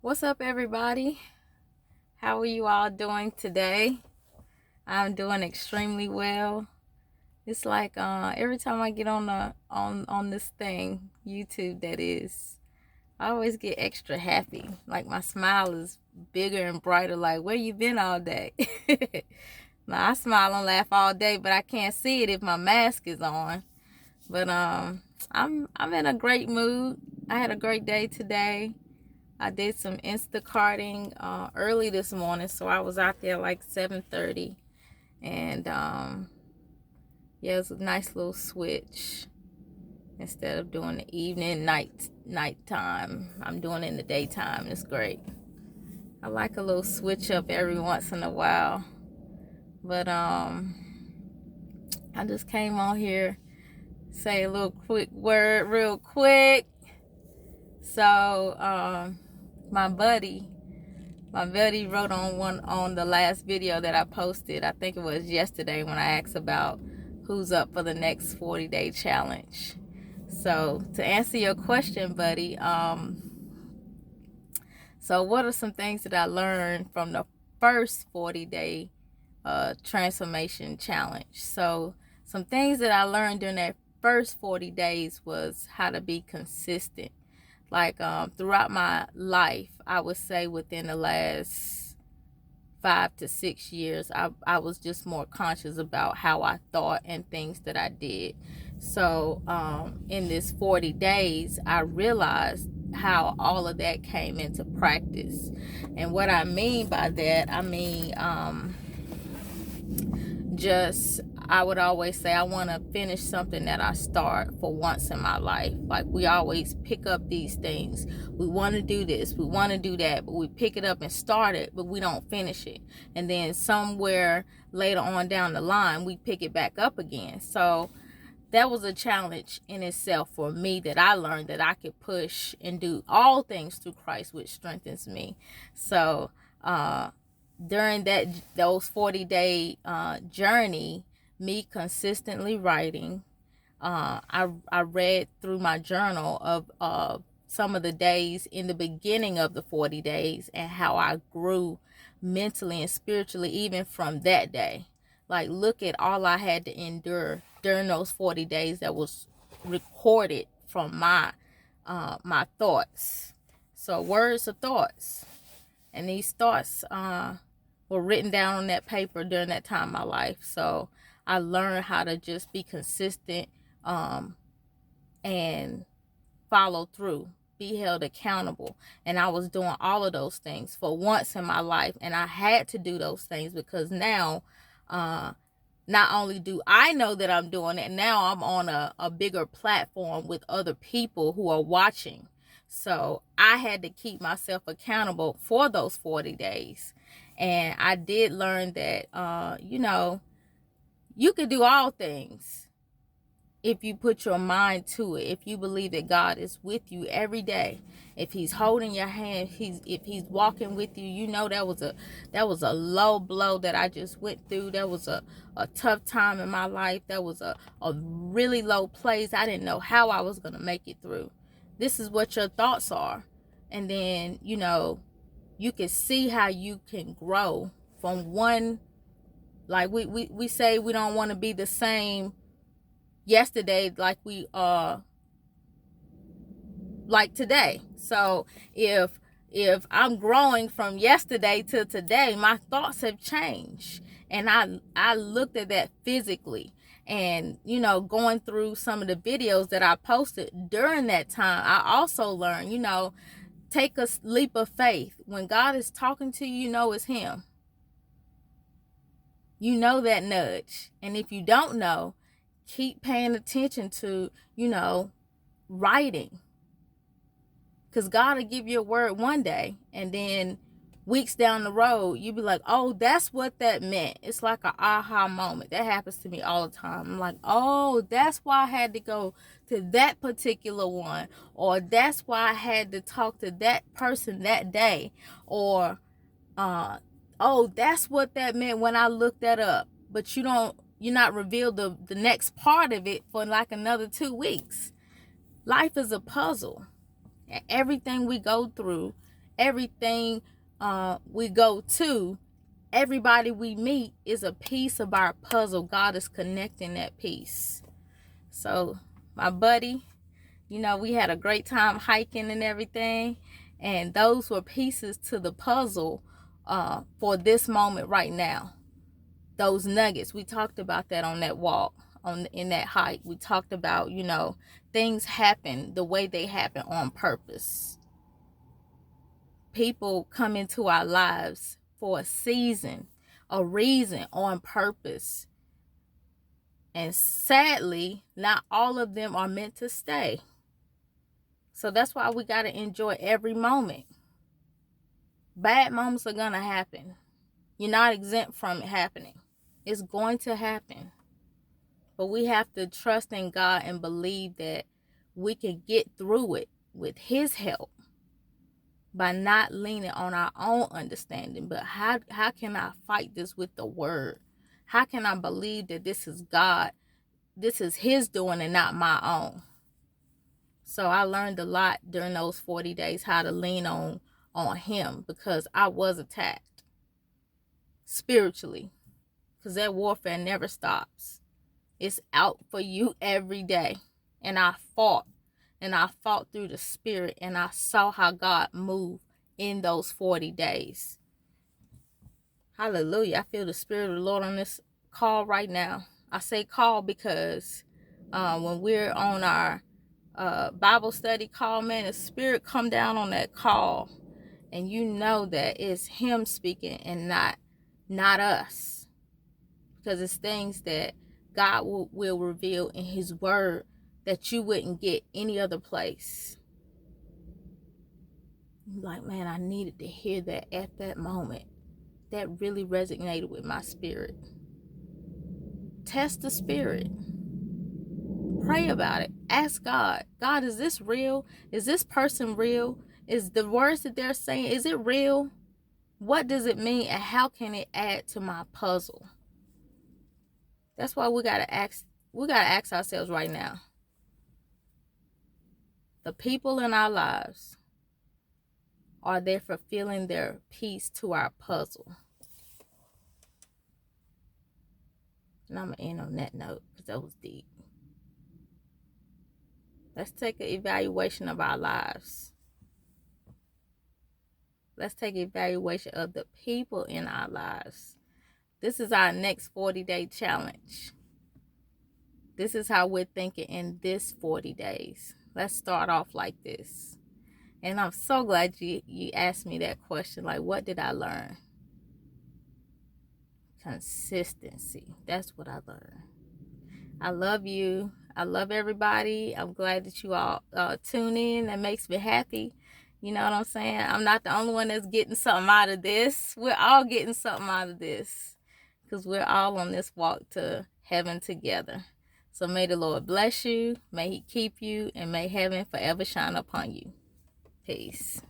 What's up, everybody? How are you all doing today? I'm doing extremely well. It's like every time I get on on this thing, YouTube that is, I always get extra happy. Like my smile is bigger and brighter. Like, where you been all day? Now I smile and laugh all day, but I can't see it if my mask is on. But I'm in a great mood. I had a great day today. I did some Instacarting early this morning, so I was out there like 7:30, and yeah, it was a nice little switch. Instead of doing the evening, nighttime, I'm doing it in the daytime. It's great. I like a little switch up every once in a while, but I just came on here say a little quick word, real quick. So my buddy wrote on the last video that I posted. I think it was yesterday when I asked about who's up for the next 40-day challenge. So to answer your question, buddy, so what are some things that I learned from the first 40-day transformation challenge? So some things that I learned during that first 40 days was how to be consistent. Like throughout my life, I would say within the last 5 to 6 years, I was just more conscious about how I thought and things that I did. So in this 40 days, I realized how all of that came into practice. And what I mean by that, I mean just I would always say I want to finish something that I start for once in my life. Like we always pick up these things. We want to do this, we want to do that, but we pick it up and start it, but we don't finish it. And then somewhere later on down the line, we pick it back up again. So that was a challenge in itself for me that I learned that I could push and do all things through Christ, which strengthens me. So during those 40-day journey, me consistently writing, I read through my journal of some of the days in the beginning of the 40 days and how I grew mentally and spiritually even from that day. Like, look at all I had to endure during those 40 days that was recorded from my thoughts. So words are thoughts, and these thoughts were written down on that paper during that time in my life. So I learned how to just be consistent and follow through, be held accountable. And I was doing all of those things for once in my life. And I had to do those things because now not only do I know that I'm doing it, now I'm on a bigger platform with other people who are watching. So I had to keep myself accountable for those 40 days. And I did learn that, you can do all things if you put your mind to it, if you believe that God is with you every day, if he's holding your hand, if he's walking with you. You know, that was a low blow that I just went through. That was a tough time in my life. That was a really low place. I didn't know how I was going to make it through. This is what your thoughts are. And then, you can see how you can grow from one. Like we say we don't want to be the same yesterday like we like today. So if I'm growing from yesterday to today, my thoughts have changed. And I looked at that physically. And going through some of the videos that I posted during that time, I also learned, take a leap of faith. When God is talking to you, it's him. You know that nudge. And if you don't know, keep paying attention to, writing. Because God will give you a word one day, and then weeks down the road, you'll be like, oh, that's what that meant. It's like an aha moment. That happens to me all the time. I'm like, oh, that's why I had to go to that particular one. Or that's why I had to talk to that person that day. Or, oh, that's what that meant when I looked that up. But you're not revealed the next part of it for like another 2 weeks. Life is a puzzle. Everything we go through Everything we go to, everybody we meet is a piece of our puzzle. God is connecting that piece. So my buddy, we had a great time hiking and everything, and those were pieces to the puzzle for this moment right now. Those nuggets, we talked about that on that walk, in that hike. We talked about, things happen the way they happen on purpose. People come into our lives for a season, a reason, on purpose. And sadly, not all of them are meant to stay. So that's why we got to enjoy every moment. Bad moments are going to happen. You're not exempt from it happening. It's going to happen. But we have to trust in God and believe that we can get through it with His help by not leaning on our own understanding. But how can I fight this with the word? How can I believe that this is God? This is His doing and not my own. So I learned a lot during those 40 days how to lean on Him, because I was attacked spiritually, because that warfare never stops. It's out for you every day. And I fought through the spirit, and I saw how God moved in those 40 days. Hallelujah. I feel the Spirit of the Lord on this call right now. I say call because when we're on our Bible study call, man, the Spirit come down on that call, and you know that it's Him speaking and not us, because it's things that God will reveal in His word that you wouldn't get any other place. Like, man, I needed to hear that at that moment. That really resonated with my spirit. Test the spirit. Pray about it. Ask God, God, is this real? Is this person real? Is the words that they're saying, is it real? What does it mean, and how can it add to my puzzle? That's why we gotta ask ourselves right now. The people in our lives, are they fulfilling their piece to our puzzle? And I'm gonna end on that note, because that was deep. Let's take an evaluation of our lives. Let's take an evaluation of the people in our lives. This is our next 40-day challenge. This is how we're thinking in this 40 days. Let's start off like this. And I'm so glad you asked me that question. Like, what did I learn? Consistency. That's what I learned. I love you. I love everybody. I'm glad that you all tune in. That makes me happy. You know what I'm saying? I'm not the only one that's getting something out of this. We're all getting something out of this, because we're all on this walk to heaven together. So may the Lord bless you. May He keep you. And may heaven forever shine upon you. Peace.